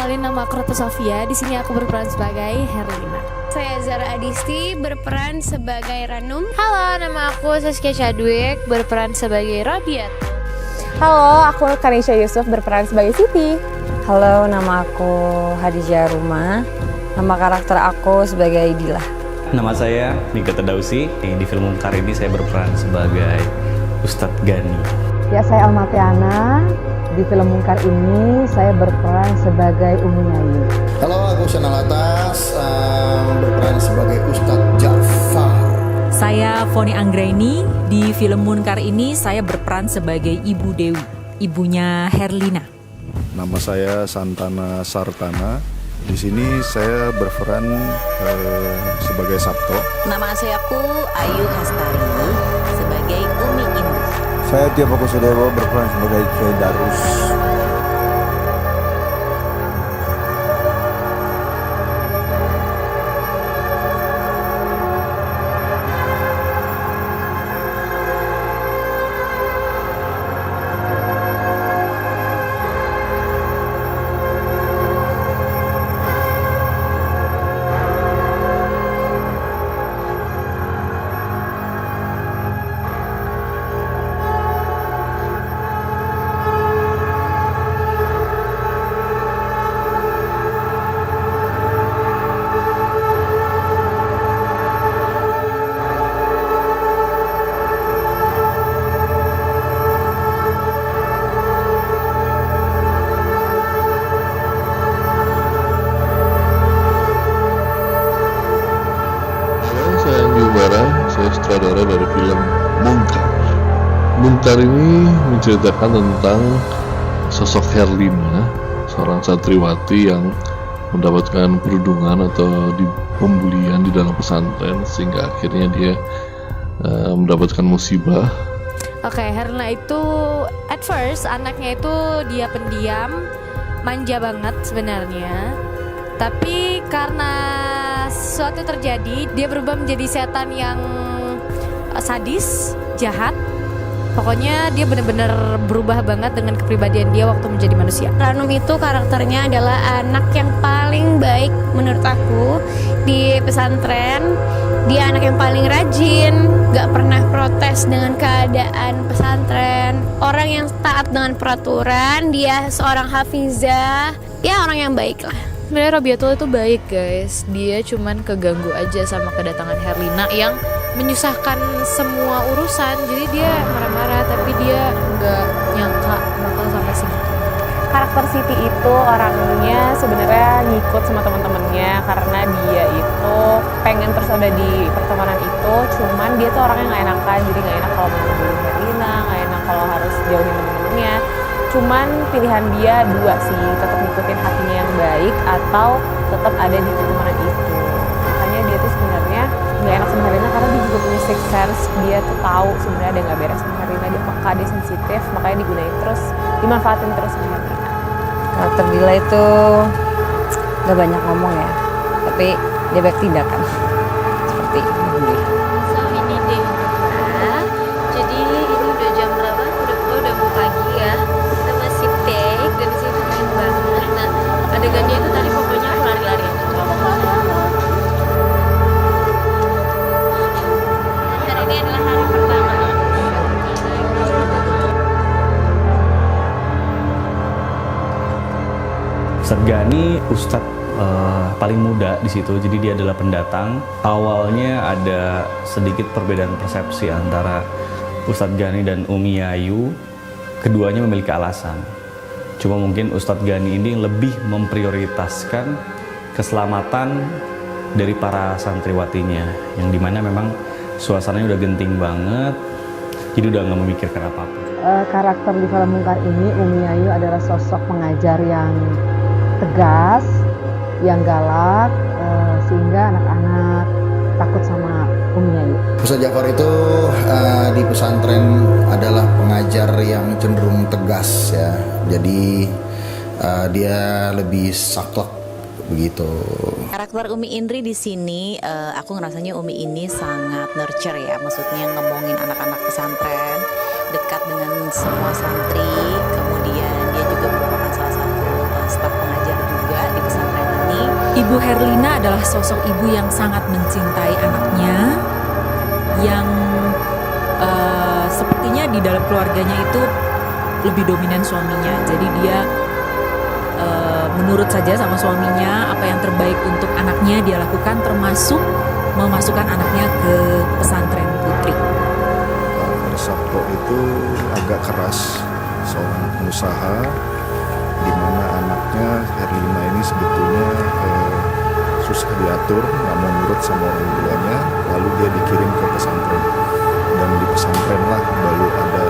kenalin, nama aku Ratu Sofia. Di sini aku berperan sebagai Herlina. Saya Zara Adisti, berperan sebagai Ranum. Halo, nama aku Saskia Chadwick, berperan sebagai Rabiat. Halo, aku Kanisha Yusuf, berperan sebagai Siti. Halo, nama aku Hadijah Ruma. Nama karakter aku sebagai Dilah. Nama saya Mika Tadausi. Di film Mungkar ini saya berperan sebagai Ustadz Gani. Ya, saya Almatiana. Di film Mungkar ini saya berperan sebagai Umi Ayu. Halo, aku Syanal Atas, berperan sebagai Ustadz Ja'far. Saya Foni Anggraini. Di film Mungkar ini saya berperan sebagai Ibu Dewi, ibunya Herlina. Nama saya Santana Sartana. Di sini saya berperan sebagai Sabto. Nama aku Ayu Hastari sebagai Umi Indri. Saya Tio Pakusudewo berperan sebagai Kiai Darus. Saya sutradara dari film Mungkar. Mungkar ini menceritakan tentang sosok Herlina, seorang santriwati yang mendapatkan perundungan atau pembulian di dalam pesantren sehingga akhirnya dia mendapatkan musibah. Oke, Herlina itu at first anaknya itu dia pendiam, manja banget sebenarnya. Tapi karena sesuatu terjadi, dia berubah menjadi setan yang sadis, jahat. Pokoknya dia benar-benar berubah banget dengan kepribadian dia waktu menjadi manusia. Ranum itu karakternya adalah anak yang paling baik menurut aku di pesantren. Dia anak yang paling rajin, gak pernah protes dengan keadaan pesantren. Orang yang taat dengan peraturan, dia seorang hafizah, ya orang yang baik lah. Sebenarnya Rabiatul itu baik guys, dia cuman keganggu aja sama kedatangan Herlina yang menyusahkan semua urusan. Jadi dia marah-marah tapi dia nggak nyangka bakal sampai segitu. Karakter Siti itu orangnya sebenarnya ngikut sama teman-temannya karena dia itu pengen terus ada di pertemanan itu. Cuman dia tuh orangnya nggak enakan, jadi nggak enak kalau mau ngebully Herlina, nggak enak kalau harus jauhin teman-temannya. Cuman pilihan dia dua sih, tetap ngikutin hatinya yang baik atau tetap ada di pertemanan itu. Makanya dia tuh sebenarnya nggak enak sama Herlina karena dia juga punya sixth sense. Dia tuh tahu sebenarnya ada nggak beres sama Herlina, dia peka, dia sensitif, makanya digunain terus, dimanfaatin terus sama Herlina. Karakter Dila itu gak banyak ngomong ya, tapi dia baik tindakan. Seperti ini. So ini deh, jadi ini udah jam berapa? Udah mau pagi ya. Kita masih take dan di sini dingin banget. Nah, adegannya itu tadi pokoknya aku lari-lari. Hari ini adalah hari pertama. Ustadz Gani, Ustadz paling muda di situ, jadi dia adalah pendatang. Awalnya ada sedikit perbedaan persepsi antara Ustadz Gani dan Umi Ayu. Keduanya memiliki alasan. Cuma mungkin Ustadz Gani ini lebih memprioritaskan keselamatan dari para santriwatinya, yang dimana memang suasananya udah genting banget, jadi udah nggak memikirkan apa-apa. Karakter di film Mungkar ini, Umi Ayu adalah sosok pengajar yang tegas, yang galak, sehingga anak-anak takut sama Umi Ayu. Ustadz Ja'far itu di pesantren adalah pengajar yang cenderung tegas ya. Jadi dia lebih saklek begitu. Karakter Umi Indri di sini, aku ngerasanya Umi ini sangat nurture ya, maksudnya ngomongin anak-anak pesantren, dekat dengan semua santri, kemudian dia juga merupakan salah satu staf pengajar juga. Herlina adalah sosok ibu yang sangat mencintai anaknya, yang sepertinya di dalam keluarganya itu lebih dominan suaminya. Jadi dia menurut saja sama suaminya, apa yang terbaik untuk anaknya dia lakukan, termasuk memasukkan anaknya ke pesantren putri. Sabto itu agak keras, seorang pengusaha di mana anaknya Herlina ini sebetulnya susah diatur, nggak mau nurut sama orang tuanya, lalu dia dikirim ke pesantren, dan di pesantren lah baru ada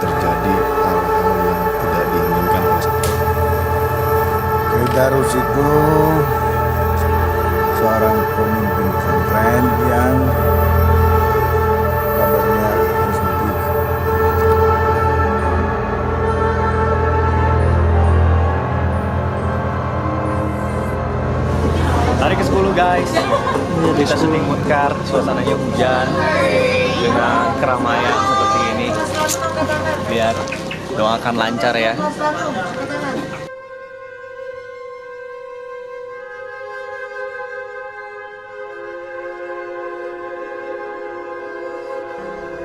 terjadi hal-hal yang tidak diinginkan oleh Sabto. Kiai Darus itu seorang pemimpin pesantren yang kabarnya karismatik. Hari ke-10 guys, kita syuting Munkar, suasananya hujan dengan keramaian seperti ini. Biar doakan lancar ya.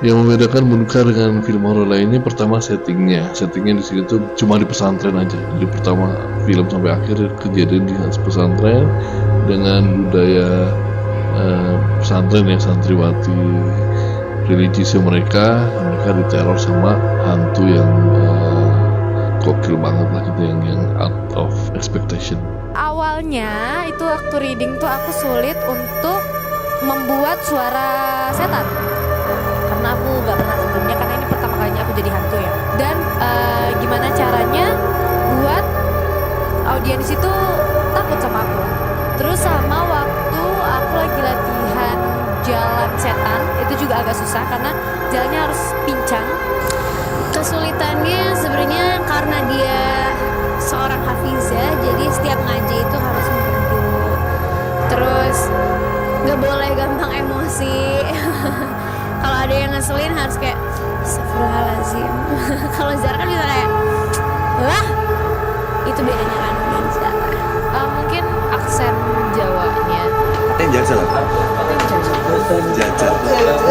Yang membedakan Munkar dengan film horor lainnya, pertama settingnya di sini tuh cuma di pesantren aja. Jadi pertama film sampai akhir kejadian di pesantren dengan budaya pesantren yang santriwati religiusnya mereka diteror sama hantu yang gokil banget lah gitu, yang out of expectation. Awalnya itu waktu reading tuh aku sulit untuk membuat suara setan. Karena aku gak pernah sebelumnya, karena ini pertama kalinya aku jadi hantu ya. Dan gimana caranya buat audiens itu takut sama aku. Terus sama waktu aku lagi latihan jalan setan, itu juga agak susah karena jalannya harus pincang. Kesulitannya sebenarnya karena dia seorang hafizah, jadi setiap ngaji itu harus merdu. Terus gak boleh gampang emosi. Kalau ada yang ngeselin harus kayak astagfirullahaladzim. Kalau Zara kan bisa kayak wah, itu bedanya kan dengan Zara. Mungkin aksen Jawanya. Jajal.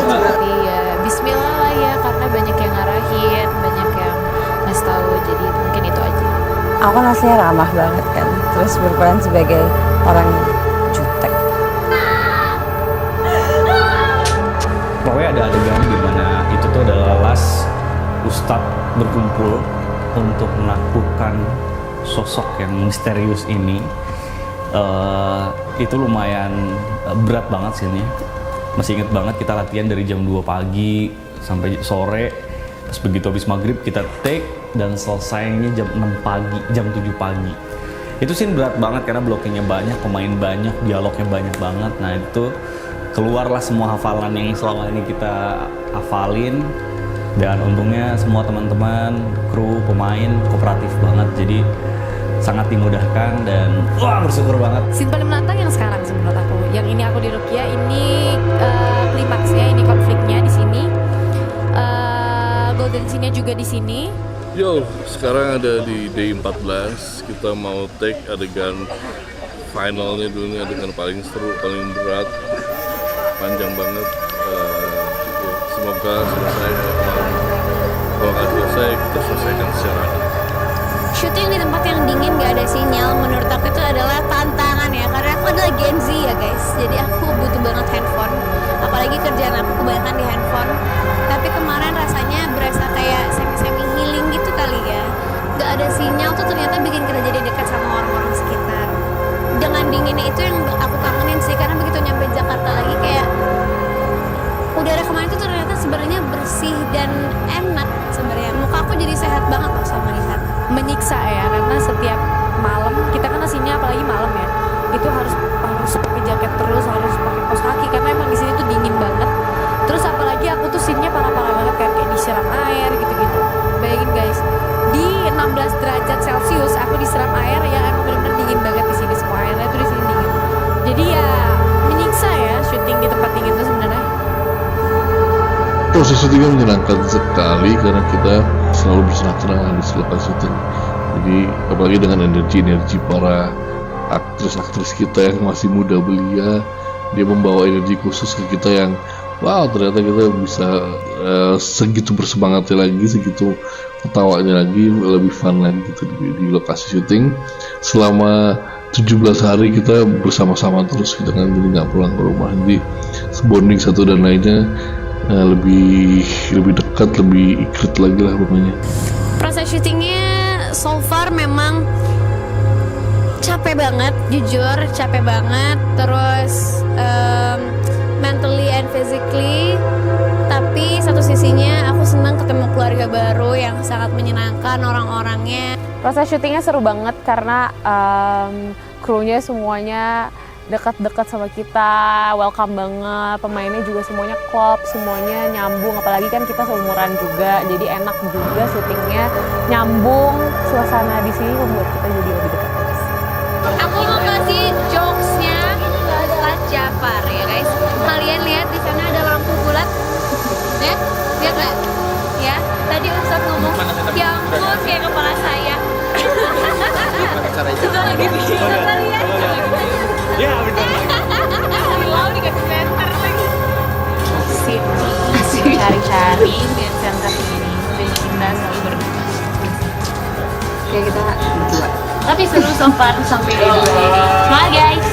Tapi ya Bismillah lah ya, karena banyak yang ngarahin, banyak yang ngasih tahu, jadi mungkin itu aja. Aku kan aslinya ramah banget kan, terus berperan sebagai orang jutek. Pokoknya ada adegan di mana itu tuh adalah last ustadz berkumpul untuk menaklukkan sosok yang misterius ini. Itu lumayan berat banget sini. Masih inget banget kita latihan dari jam 2 pagi sampai sore. Terus begitu habis maghrib kita take dan selesainya jam 6 pagi, jam 7 pagi. Itu scene berat banget karena blockingnya banyak, pemain banyak, dialognya banyak banget. Nah itu keluarlah semua hafalan yang selama ini kita hafalin. Dan untungnya semua teman-teman, kru, pemain kooperatif banget. Jadi sangat dimudahkan dan wah bersyukur banget. Scene paling menantang yang sekarang sih menurut aku. Yang ini aku di Rukia, ini klimaksnya, ini konfliknya di sini. Golden scene-nya juga di sini. Yo, sekarang ada di day 14, kita mau take adegan finalnya dulu nih, adegan paling seru, paling berat, panjang banget. Semoga selesai. Kalau nggak selesai, kita selesaikan secara adil. Syuting di tempat yang dingin gak ada sinyal, menurut aku itu adalah tantangan ya, karena aku adalah Gen Z ya guys, jadi aku butuh banget handphone, apalagi kerjaan aku kebanyakan di handphone. Tapi kemarin rasanya berasa kayak semi-semi healing gitu kali ya. Gak ada sinyal tuh ternyata bikin kita jadi dekat sama orang-orang sekitar. Dengan dinginnya itu yang aku kangenin sih, karena begitu nyampe Jakarta lagi kayak udara kemarin tuh ternyata sebenarnya bersih dan enak sebenarnya. Muka aku jadi sehat banget loh sama lihat. Menyiksa ya, karena setiap malam kita kan aslinya apalagi malam ya, itu harus pakai jaket terus, harus pakai kaos kaki karena emang di sini tuh dingin banget. Terus apalagi aku tuh scene-nya parah-parah banget, kayak disiram air gitu-gitu. Bayangin guys, di 16 derajat Celcius aku disiram air ya, emang bener-bener dingin banget di sini, semua airnya tuh di sini dingin. Jadi ya menyiksa ya syuting di tempat dingin tuh sebenarnya. Proses syutingnya menyenangkan sekali karena kita selalu bersenang-senang habis lepas syuting. Jadi apalagi dengan energi para aktris-aktris kita yang masih muda belia, dia membawa energi khusus ke kita yang wow, ternyata kita bisa segitu bersemangatnya lagi, segitu ketawanya lagi, lebih fun lagi gitu di lokasi syuting. Selama 17 hari kita bersama-sama terus gitu kan, jadi nggak pulang ke rumah, jadi bonding satu dan lainnya lebih dekat, lebih ikut lagi lah pokoknya. Proses syutingnya so far memang capek banget, jujur capek banget, terus mentally and physically. Tapi satu sisinya aku senang ketemu keluarga baru yang sangat menyenangkan, orang-orangnya. Proses syutingnya seru banget karena krunya semuanya dekat-dekat sama kita, welcome banget, pemainnya juga semuanya klop, semuanya nyambung, apalagi kan kita seumuran juga, jadi enak juga syutingnya, nyambung, suasana di sini membuat kita jadi lebih dekat terus. Aku mau kasih jokesnya Ustaz Jafar ya guys. Kalian lihat di sana ada lampu bulat, lihat nggak? Ya, tadi Ustaz ngomong, ya ampun kayak kepala saya. Sudah lagi bikin ya benar. Wow, dikasih center lagi. Sip, cari-cari dan center ini, dan kita selalu berdua. Kayak kita berdua. Tapi seru so far sampai di sini. Semangat guys.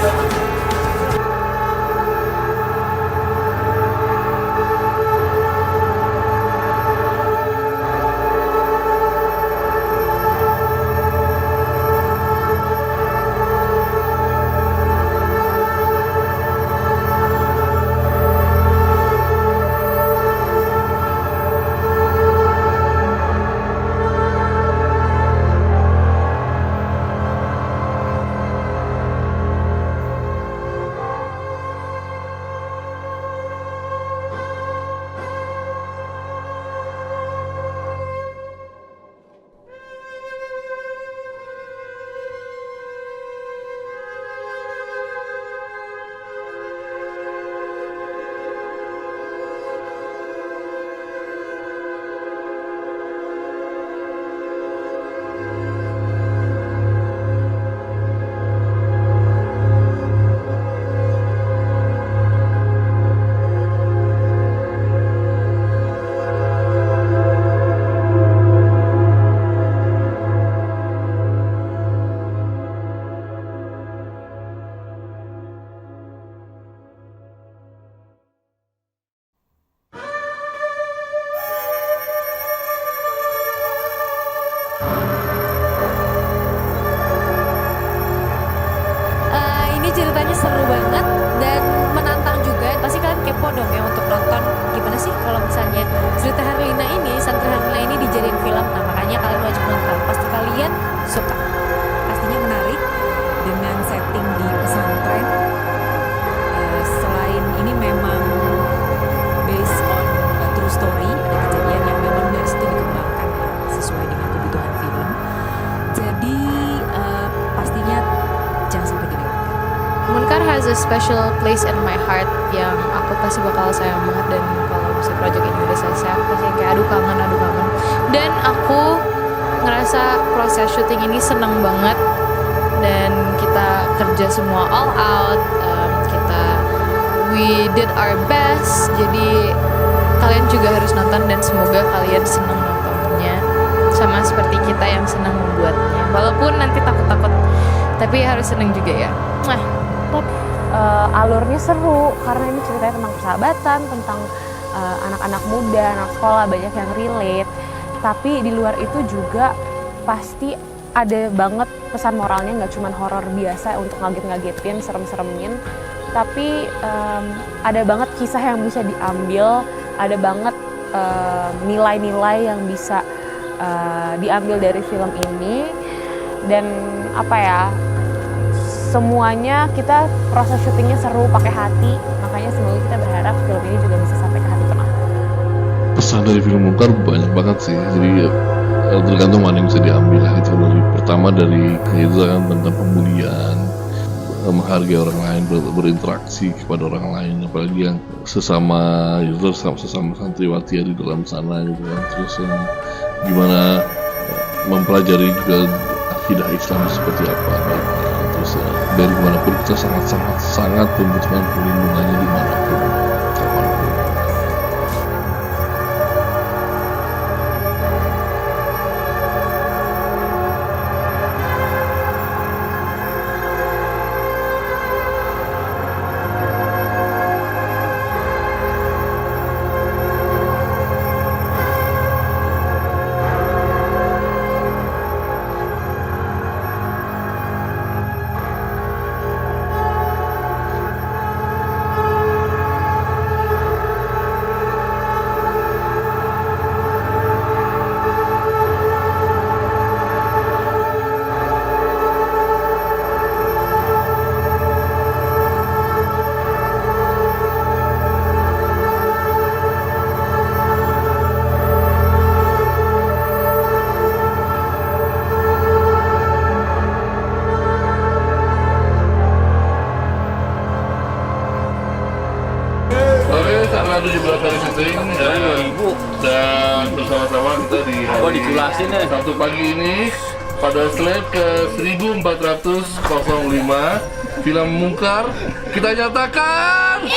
Ceritanya seru banget dan menantang juga. Pasti kalian kepo dong ya untuk nonton gimana sih kalau misalnya cerita Herlina ini, Santri Herlina ini dijadiin film. Nah makanya kalian wajib nonton. Pasti kalian suka. Pastinya menarik dengan setting di pesantren. Selain ini memang based on a true story, ada kejadian yang memang dari situ dikembangkan ya, sesuai dengan kebutuhan film. Jadi pastinya jangan sampai dilewatkan. Munkar has a special place in my heart yang aku pasti bakal sayang banget, dan kalau misalnya project ini udah selesai aku pasti kayak aduh kangen. Dan aku ngerasa proses syuting ini seneng banget dan kita kerja semua all out, we did our best. Jadi kalian juga harus nonton dan semoga kalian seneng nontonnya sama seperti kita yang senang membuatnya, walaupun nanti takut-takut tapi harus seneng juga ya. Alurnya seru karena ini ceritanya tentang persahabatan, tentang anak-anak muda, anak sekolah, banyak yang relate. Tapi di luar itu juga pasti ada banget pesan moralnya, nggak cuma horor biasa untuk ngaget-ngagetin, serem-seremin. Tapi ada banget kisah yang bisa diambil, ada banget nilai-nilai yang bisa diambil dari film ini. Dan apa ya, semuanya kita proses syutingnya seru, pakai hati, makanya semoga kita berharap film ini juga bisa sampai ke hati penonton. Pesan dari film Munkar banyak banget sih, jadi tergantung mana yang bisa diambil lah gitu. Pertama dari itu kan tentang pemulihan, menghargai orang lain, berinteraksi kepada orang lain, apalagi yang sesama santriwati di dalam sana gitu kan. Terus gimana mempelajari juga akidah Islam seperti apa, terus biar gimana pun kita sangat membutuhkan perlindungannya dimanapun, kapanpun. Oke, tanggal 17 hari syuting dan bersama-sama kita di hari Sabtu pagi ini pada slide ke 1405 film Mungkar kita nyatakan